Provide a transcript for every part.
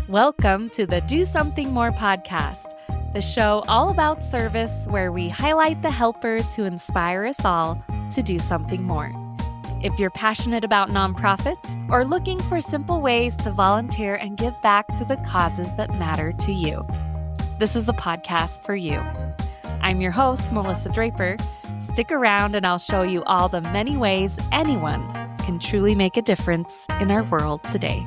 Welcome to the Do Something More podcast, the show all about service where we highlight the helpers who inspire us all to do something more. If you're passionate about nonprofits or looking for simple ways to volunteer and give back to the causes that matter to you, this is the podcast for you. I'm your host, Melissa Draper. Stick around and I'll show you all the many ways anyone can truly make a difference in our world today.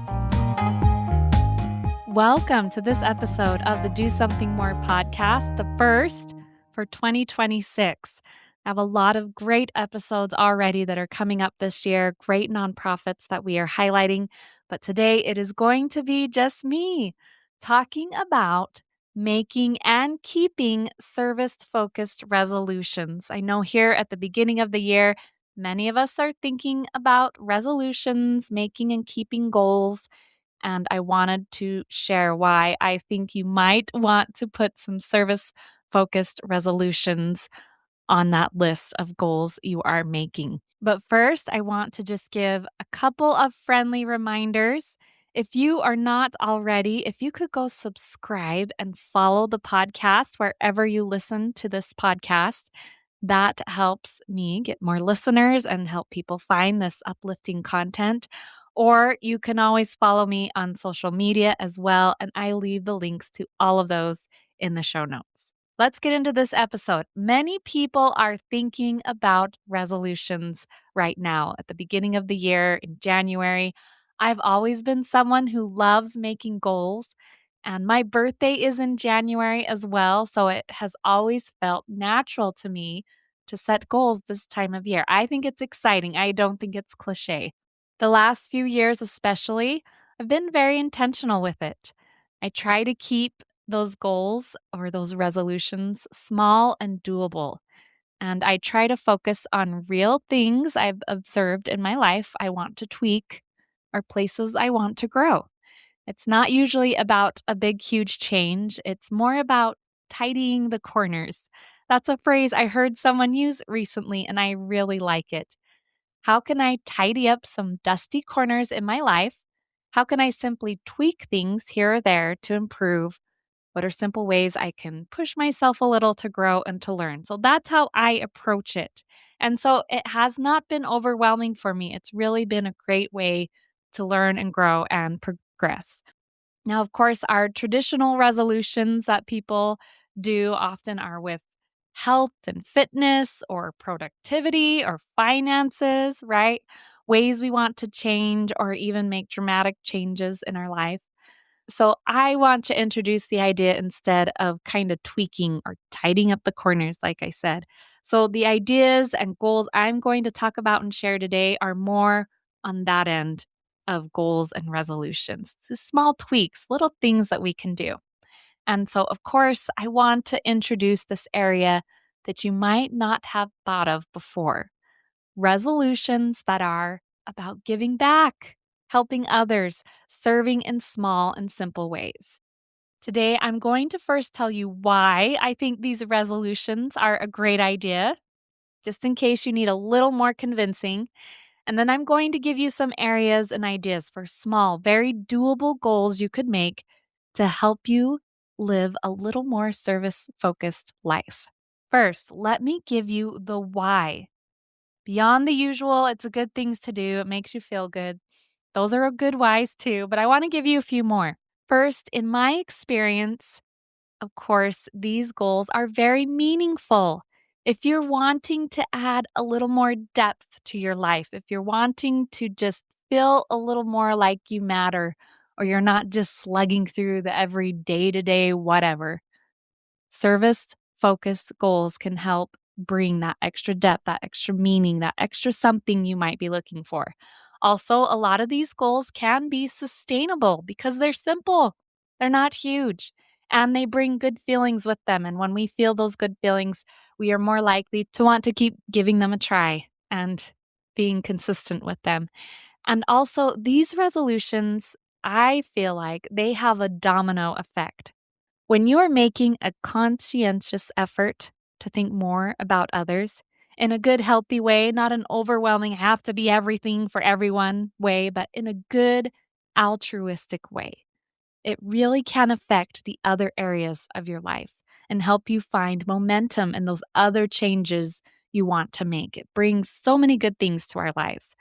Welcome to this episode of the Do Something More podcast, the first for 2026. I have a lot of great episodes already that are coming up this year, great nonprofits that we are highlighting. But today it is going to be just me talking about making and keeping service-focused resolutions. I know here at the beginning of the year, many of us are thinking about resolutions, making and keeping goals. And I wanted to share why I think you might want to put some service-focused resolutions on that list of goals you are making. But first, I want to just give a couple of friendly reminders. If you are not already, if you could go subscribe and follow the podcast wherever you listen to this podcast, that helps me get more listeners and help people find this uplifting content. Or you can always follow me on social media as well, and I leave the links to all of those in the show notes. Let's get into this episode. Many people are thinking about resolutions right now at the beginning of the year in January. I've always been someone who loves making goals, and my birthday is in January as well, so it has always felt natural to me to set goals this time of year. I think it's exciting. I don't think it's cliche. The last few years especially, I've been very intentional with it. I try to keep those goals or those resolutions small and doable. And I try to focus on real things I've observed in my life I want to tweak or places I want to grow. It's not usually about a big, huge change. It's more about tidying the corners. That's a phrase I heard someone use recently, and I really like it. How can I tidy up some dusty corners in my life? How can I simply tweak things here or there to improve? What are simple ways I can push myself a little to grow and to learn? So that's how I approach it. And so it has not been overwhelming for me. It's really been a great way to learn and grow and progress. Now, of course, our traditional resolutions that people do often are with health and fitness or productivity or finances, right? Ways we want to change or even make dramatic changes in our life. So I want to introduce the idea instead of kind of tweaking or tidying up the corners, like I said. So the ideas and goals I'm going to talk about and share today are more on that end of goals and resolutions. It's small tweaks, little things that we can do. And so, of course, I want to introduce this area that you might not have thought of before. Resolutions that are about giving back, helping others, serving in small and simple ways. Today, I'm going to first tell you why I think these resolutions are a great idea, just in case you need a little more convincing. And then I'm going to give you some areas and ideas for small, very doable goals you could make to help you live a little more service-focused life. First, let me give you the why. Beyond the usual, it's a good things to do. It makes you feel good. Those are good whys too, but I want to give you a few more. First, in my experience, of course, these goals are very meaningful. If you're wanting to add a little more depth to your life, if you're wanting to just feel a little more like you matter, or you're not just slugging through the every day-to-day whatever, service-focused goals can help bring that extra depth, that extra meaning, that extra something you might be looking for. Also, a lot of these goals can be sustainable because they're simple. They're not huge. And they bring good feelings with them. And when we feel those good feelings, we are more likely to want to keep giving them a try and being consistent with them. And also, these resolutions, I feel like they have a domino effect. When you are making a conscientious effort to think more about others in a good, healthy way, not an overwhelming, have to be everything for everyone way, but in a good, altruistic way, it really can affect the other areas of your life and help you find momentum in those other changes you want to make. It brings so many good things to our lives.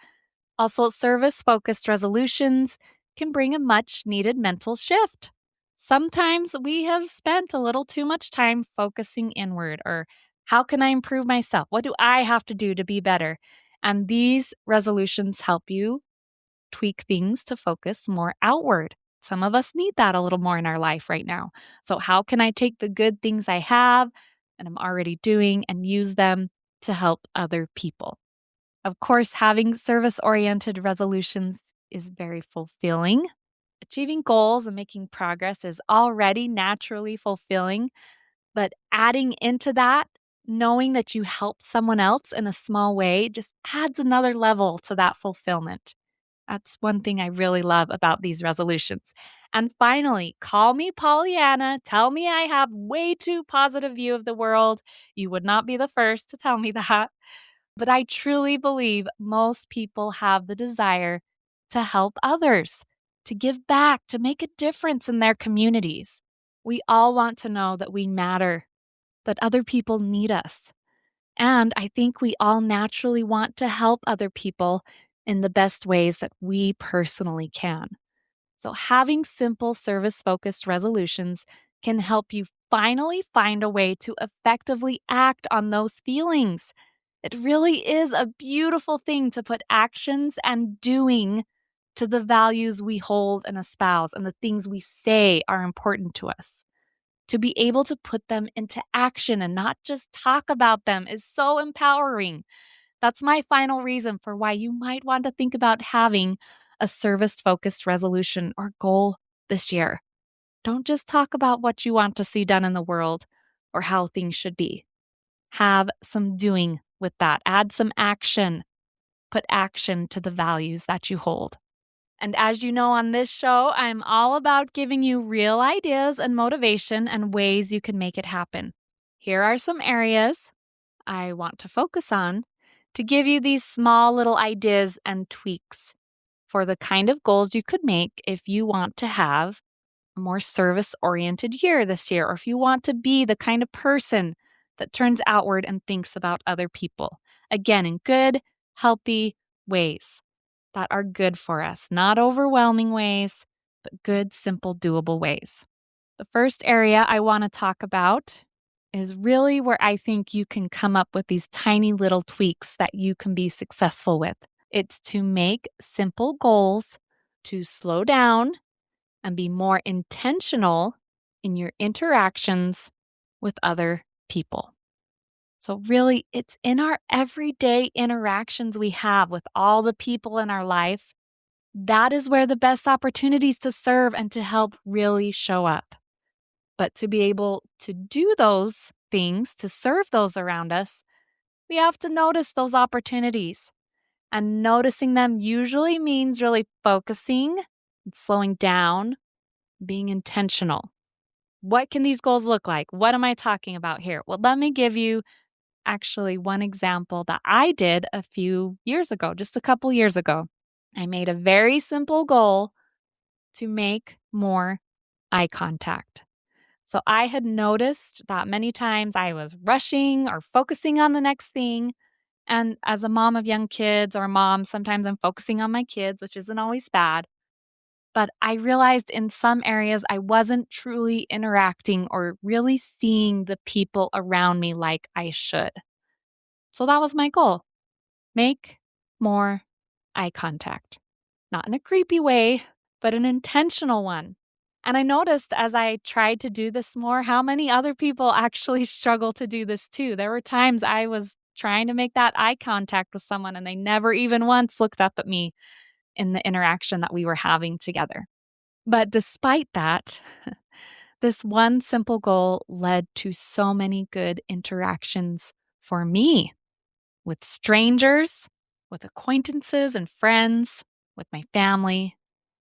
Also, service focused resolutions can bring a much needed mental shift. Sometimes we have spent a little too much time focusing inward or how can I improve myself? What do I have to do to be better? And these resolutions help you tweak things to focus more outward. Some of us need that a little more in our life right now. So, how can I take the good things I have and I'm already doing and use them to help other people? Of course, having service oriented resolutions is very fulfilling. Achieving goals and making progress is already naturally fulfilling, but adding into that, knowing that you help someone else in a small way, just adds another level to that fulfillment. That's one thing I really love about these resolutions. And finally, call me Pollyanna. Tell me I have way too positive view of the world. You would not be the first to tell me that. But I truly believe most people have the desire to help others, to give back, to make a difference in their communities. We all want to know that we matter, that other people need us. And I think we all naturally want to help other people in the best ways that we personally can. So, having simple service focused resolutions can help you finally find a way to effectively act on those feelings. It really is a beautiful thing to put actions and doing to the values we hold and espouse and the things we say are important to us. To be able to put them into action and not just talk about them is so empowering. That's my final reason for why you might want to think about having a service focused resolution or goal this year. Don't just talk about what you want to see done in the world or how things should be. Have some doing with that. Add some action. Put action to the values that you hold. And as you know on this show, I'm all about giving you real ideas and motivation and ways you can make it happen. Here are some areas I want to focus on to give you these small little ideas and tweaks for the kind of goals you could make if you want to have a more service oriented year this year, or if you want to be the kind of person that turns outward and thinks about other people. Again, in good, healthy ways that are good for us, not overwhelming ways, but good, simple, doable ways. The first area I want to talk about is really where I think you can come up with these tiny little tweaks that you can be successful with. It's to make simple goals to slow down and be more intentional in your interactions with other people. So, really, it's in our everyday interactions we have with all the people in our life. That is where the best opportunities to serve and to help really show up. But to be able to do those things, to serve those around us, we have to notice those opportunities. And noticing them usually means really focusing and slowing down, being intentional. What can these goals look like? What am I talking about here? Well, let me give you actually one example that I did a few years ago, just a couple years ago. I made a very simple goal to make more eye contact. So I had noticed that many times I was rushing or focusing on the next thing. And as a mom of young kids or a mom, sometimes I'm focusing on my kids, which isn't always bad. But I realized in some areas I wasn't truly interacting or really seeing the people around me like I should. So that was my goal. Make more eye contact. Not in a creepy way, but an intentional one. And I noticed as I tried to do this more, how many other people actually struggle to do this too. There were times I was trying to make that eye contact with someone and they never even once looked up at me in the interaction that we were having together. But despite that, this one simple goal led to so many good interactions for me with strangers, with acquaintances and friends, with my family.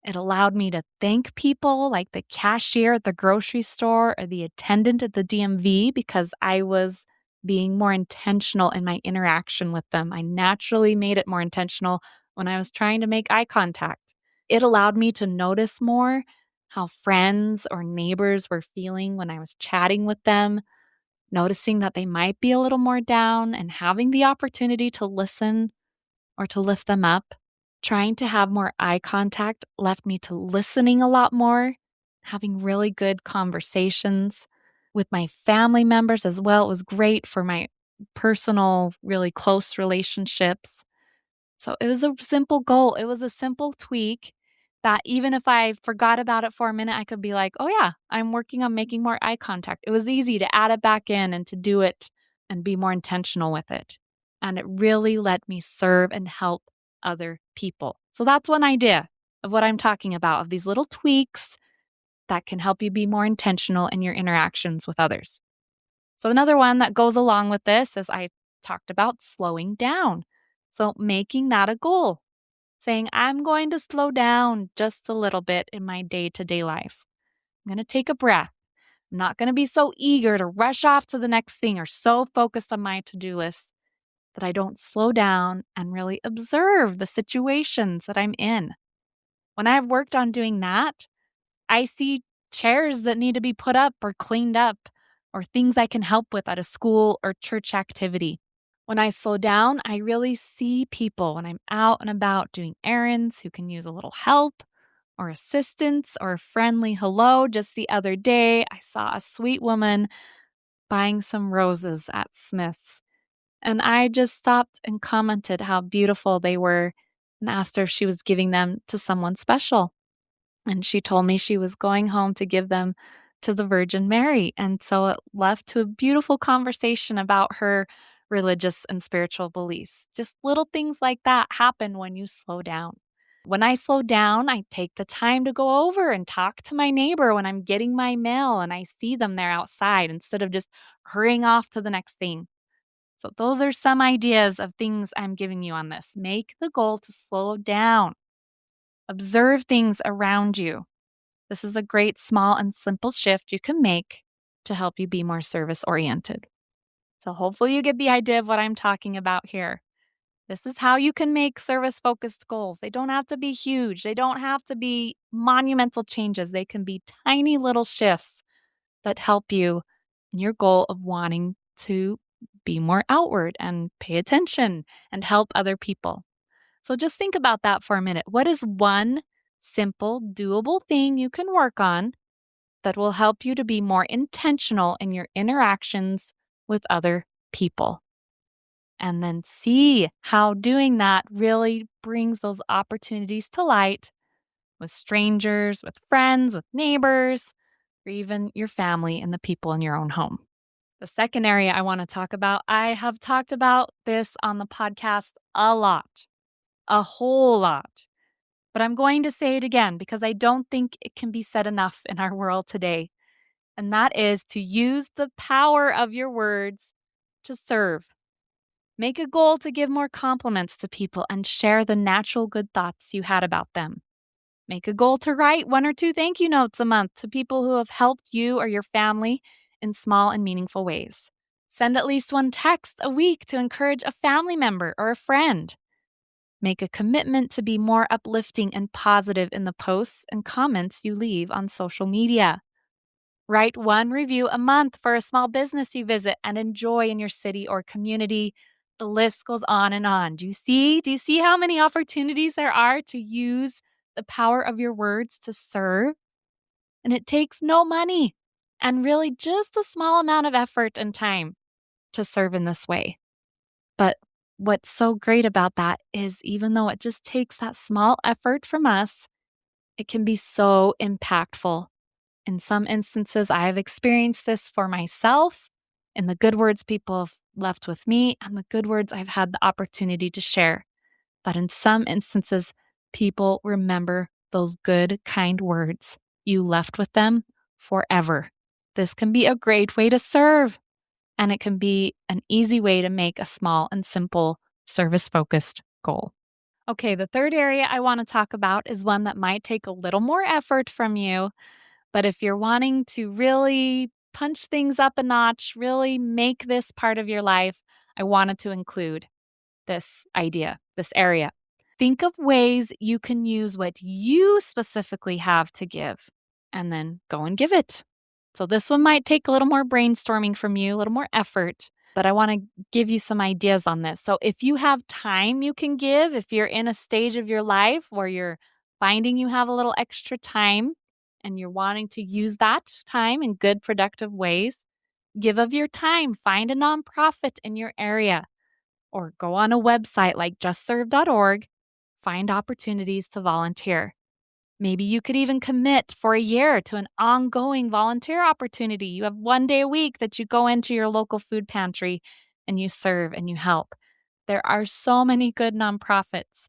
It allowed me to thank people like the cashier at the grocery store or the attendant at the DMV because I was being more intentional in my interaction with them. I naturally made it more intentional when I was trying to make eye contact. It allowed me to notice more how friends or neighbors were feeling when I was chatting with them, noticing that they might be a little more down and having the opportunity to listen or to lift them up. Trying to have more eye contact left me to listening a lot more, having really good conversations with my family members as well. It was great for my personal, really close relationships. So it was a simple goal. It was a simple tweak that even if I forgot about it for a minute, I could be like, oh, yeah, I'm working on making more eye contact. It was easy to add it back in and to do it and be more intentional with it. And it really let me serve and help other people. So that's one idea of what I'm talking about, of these little tweaks that can help you be more intentional in your interactions with others. So, another one that goes along with this is I talked about slowing down. So, making that a goal, saying, I'm going to slow down just a little bit in my day to day life. I'm going to take a breath. I'm not going to be so eager to rush off to the next thing or so focused on my to do list that I don't slow down and really observe the situations that I'm in. When I've worked on doing that, I see chairs that need to be put up or cleaned up or things I can help with at a school or church activity. When I slow down, I really see people when I'm out and about doing errands who can use a little help or assistance or a friendly hello. Just the other day, I saw a sweet woman buying some roses at Smith's, and I just stopped and commented how beautiful they were and asked her if she was giving them to someone special. And she told me she was going home to give them to the Virgin Mary. And so it left to a beautiful conversation about her religious and spiritual beliefs. Just little things like that happen when you slow down. When I slow down, I take the time to go over and talk to my neighbor when I'm getting my mail and I see them there outside instead of just hurrying off to the next thing. So, those are some ideas of things I'm giving you on this. Make the goal to slow down, observe things around you. This is a great small and simple shift you can make to help you be more service oriented. So, hopefully, you get the idea of what I'm talking about here. This is how you can make service focused goals. They don't have to be huge, they don't have to be monumental changes. They can be tiny little shifts that help you in your goal of wanting to be more outward and pay attention and help other people. So, just think about that for a minute. What is one simple, doable thing you can work on that will help you to be more intentional in your interactions with other people? And then see how doing that really brings those opportunities to light with strangers, with friends, with neighbors, or even your family and the people in your own home. The second area I want to talk about, I have talked about this on the podcast a lot, a whole lot. But I'm going to say it again because I don't think it can be said enough in our world today. And that is to use the power of your words to serve. Make a goal to give more compliments to people and share the natural good thoughts you had about them. Make a goal to write 1 or 2 thank you notes a month to people who have helped you or your family in small and meaningful ways. Send at least 1 text a week to encourage a family member or a friend. Make a commitment to be more uplifting and positive in the posts and comments you leave on social media. Write 1 review a month for a small business you visit and enjoy in your city or community. The list goes on and on. Do you see? Do you see how many opportunities there are to use the power of your words to serve? And it takes no money and really just a small amount of effort and time to serve in this way. But what's so great about that is even though it just takes that small effort from us, it can be so impactful. In some instances, I have experienced this for myself in the good words people have left with me and the good words I've had the opportunity to share. That in some instances, people remember those good, kind words you left with them forever. This can be a great way to serve, and it can be an easy way to make a small and simple service focused goal. Okay, the third area I want to talk about is one that might take a little more effort from you. But if you're wanting to really punch things up a notch, really make this part of your life, I wanted to include this idea, this area. Think of ways you can use what you specifically have to give. and then go and give it. So this one might take a little more brainstorming from you, a little more effort, but I want to give you some ideas on this. So if you have time you can give, if you're in a stage of your life where you're finding you have a little extra time and you're wanting to use that time in good, productive ways, give of your time. Find a nonprofit in your area or go on a website like justserve.org. Find opportunities to volunteer. Maybe you could even commit for a year to an ongoing volunteer opportunity. You have one day a week that you go into your local food pantry and you serve and you help. There are so many good nonprofits.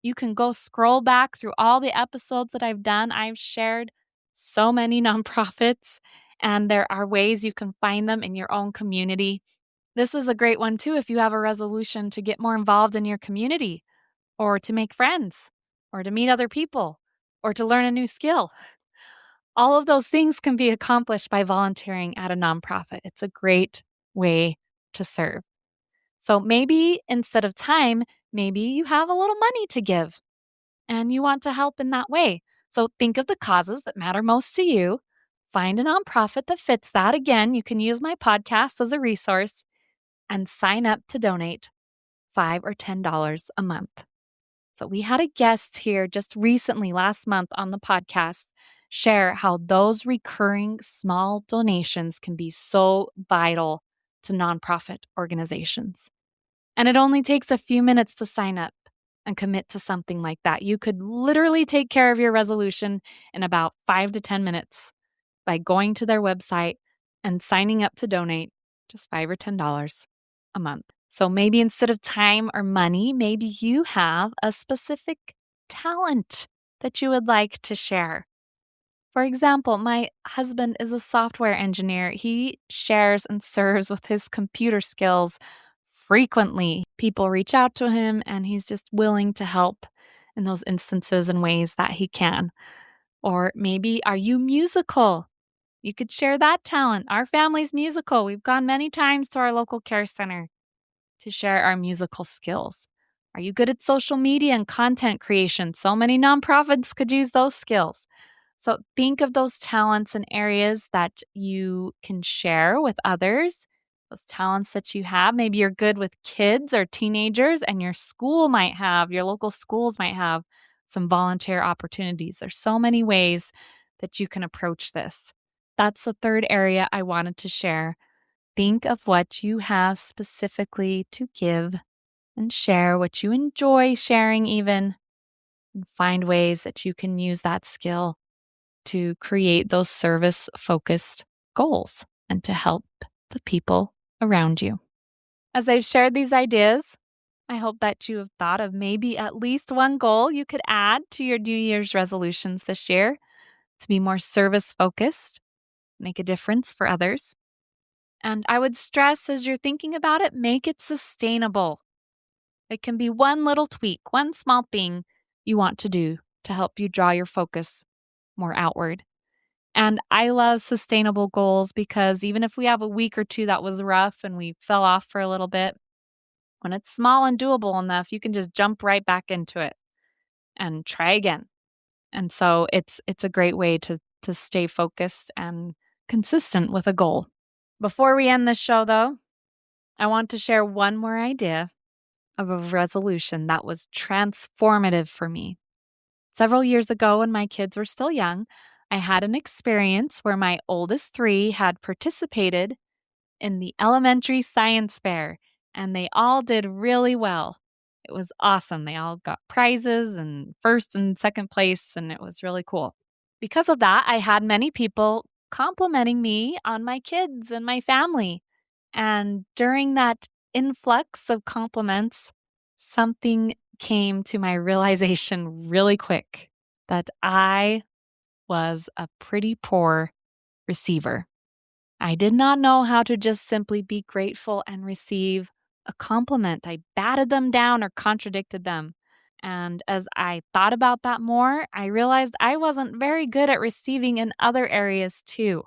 You can go scroll back through all the episodes that I've done. I've shared so many nonprofits, and there are ways you can find them in your own community. This is a great one too if you have a resolution to get more involved in your community, or to make friends, or to meet other people, or to learn a new skill. All of those things can be accomplished by volunteering at a nonprofit. It's a great way to serve. So maybe instead of time, maybe you have a little money to give and you want to help in that way. So think of the causes that matter most to you. Find a nonprofit that fits that. Again, you can use my podcast as a resource and sign up to donate $5 or $10 a month. So we had a guest here just recently, last month on the podcast, share how those recurring small donations can be so vital to nonprofit organizations. And it only takes a few minutes to sign up and commit to something like that. You could literally take care of your resolution in about 5 to 10 minutes by going to their website and signing up to donate just $5 or $10 a month. So maybe instead of time or money, maybe you have a specific talent that you would like to share. For example, my husband is a software engineer. He shares and serves with his computer skills frequently. People reach out to him and he's just willing to help in those instances and ways that he can. Or maybe, are you musical? You could share that talent. Our family's musical. We've gone many times to our local care center to share our musical skills. Are you good at social media and content creation? So many nonprofits could use those skills. So think of those talents and areas that you can share with others, those talents that you have. Maybe you're good with kids or teenagers, and your local schools might have some volunteer opportunities. There's so many ways that you can approach this. That's the third area I wanted to share. Think of what you have specifically to give and share what you enjoy sharing, even, and find ways that you can use that skill to create those service-focused goals and to help the people around you. As I've shared these ideas, I hope that you have thought of maybe at least one goal you could add to your New Year's resolutions this year to be more service-focused, make a difference for others. And I would stress, as you're thinking about it, make it sustainable. It can be one little tweak, one small thing you want to do to help you draw your focus more outward. And I love sustainable goals because even if we have a week or two that was rough and we fell off for a little bit, when it's small and doable enough, you can just jump right back into it and try again. And so it's a great way to stay focused and consistent with a goal. Before we end this show, though, I want to share one more idea of a resolution that was transformative for me. Several years ago, when my kids were still young, I had an experience where my oldest three had participated in the elementary science fair, and they all did really well. It was awesome. They all got prizes and first and second place, and it was really cool. Because of that, I had many people complimenting me on my kids and my family. And during that influx of compliments, something came to my realization really quick that I was a pretty poor receiver. I did not know how to just simply be grateful and receive a compliment. I batted them down or contradicted them. And as I thought about that more, I realized I wasn't very good at receiving in other areas too.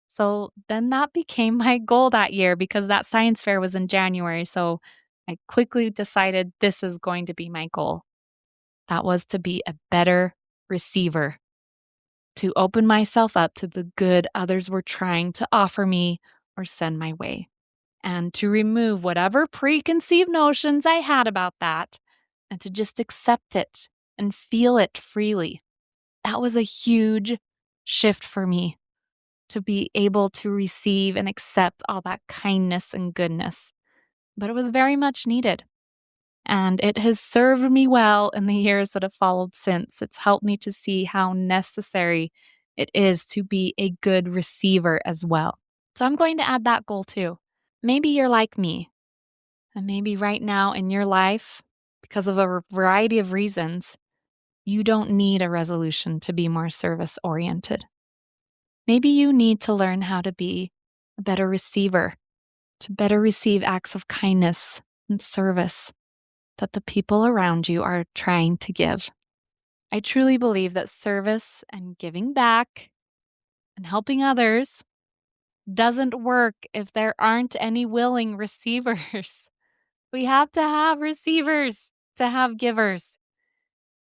So then that became my goal that year because that science fair was in January. So I quickly decided this is going to be my goal. That was to be a better receiver, to open myself up to the good others were trying to offer me or send my way, and to remove whatever preconceived notions I had about that and to just accept it and feel it freely. That was a huge shift for me, to be able to receive and accept all that kindness and goodness. But it was very much needed. And it has served me well in the years that have followed since. It's helped me to see how necessary it is to be a good receiver as well. So I'm going to add that goal too. Maybe you're like me, and maybe right now in your life, because of a variety of reasons, you don't need a resolution to be more service-oriented. Maybe you need to learn how to be a better receiver, to better receive acts of kindness and service that the people around you are trying to give. I truly believe that service and giving back and helping others doesn't work if there aren't any willing receivers. We have to have receivers to have givers.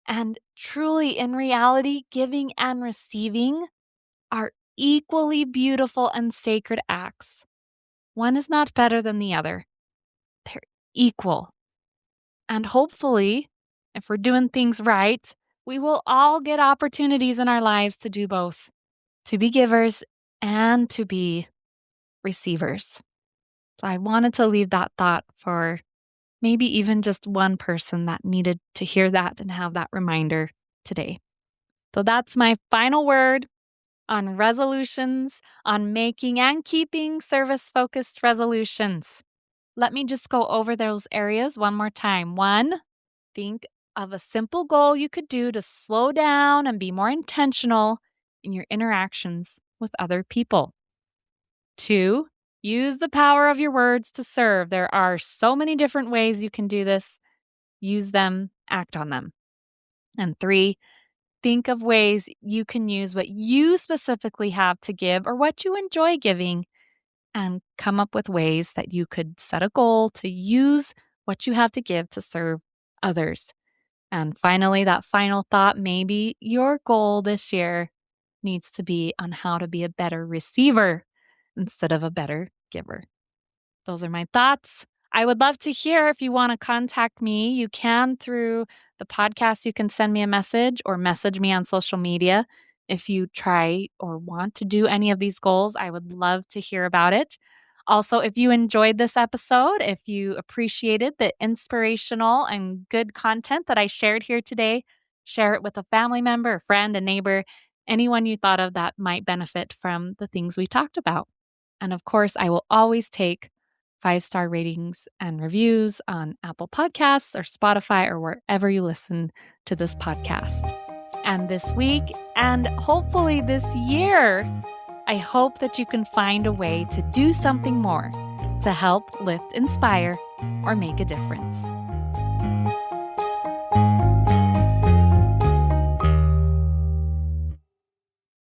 And truly, in reality, giving and receiving are equally beautiful and sacred acts. One is not better than the other. They're equal. And hopefully, if we're doing things right, we will all get opportunities in our lives to do both, to be givers and to be receivers. So I wanted to leave that thought for maybe even just one person that needed to hear that and have that reminder today. So that's my final word on resolutions, on making and keeping service-focused resolutions. Let me just go over those areas one more time. 1, think of a simple goal you could do to slow down and be more intentional in your interactions with other people. 2, use the power of your words to serve. There are so many different ways you can do this. Use them, act on them. And 3, think of ways you can use what you specifically have to give or what you enjoy giving, and come up with ways that you could set a goal to use what you have to give to serve others. And finally, that final thought, maybe your goal this year needs to be on how to be a better receiver instead of a better giver. Those are my thoughts. I would love to hear if you want to contact me. You can through the podcast. You can send me a message or message me on social media. If you try or want to do any of these goals, I would love to hear about it. Also, if you enjoyed this episode, if you appreciated the inspirational and good content that I shared here today, share it with a family member, a friend, a neighbor, anyone you thought of that might benefit from the things we talked about. And of course, I will always take 5-star ratings and reviews on Apple Podcasts or Spotify or wherever you listen to this podcast. And this week, and hopefully this year, I hope that you can find a way to do something more to help, lift, inspire, or make a difference.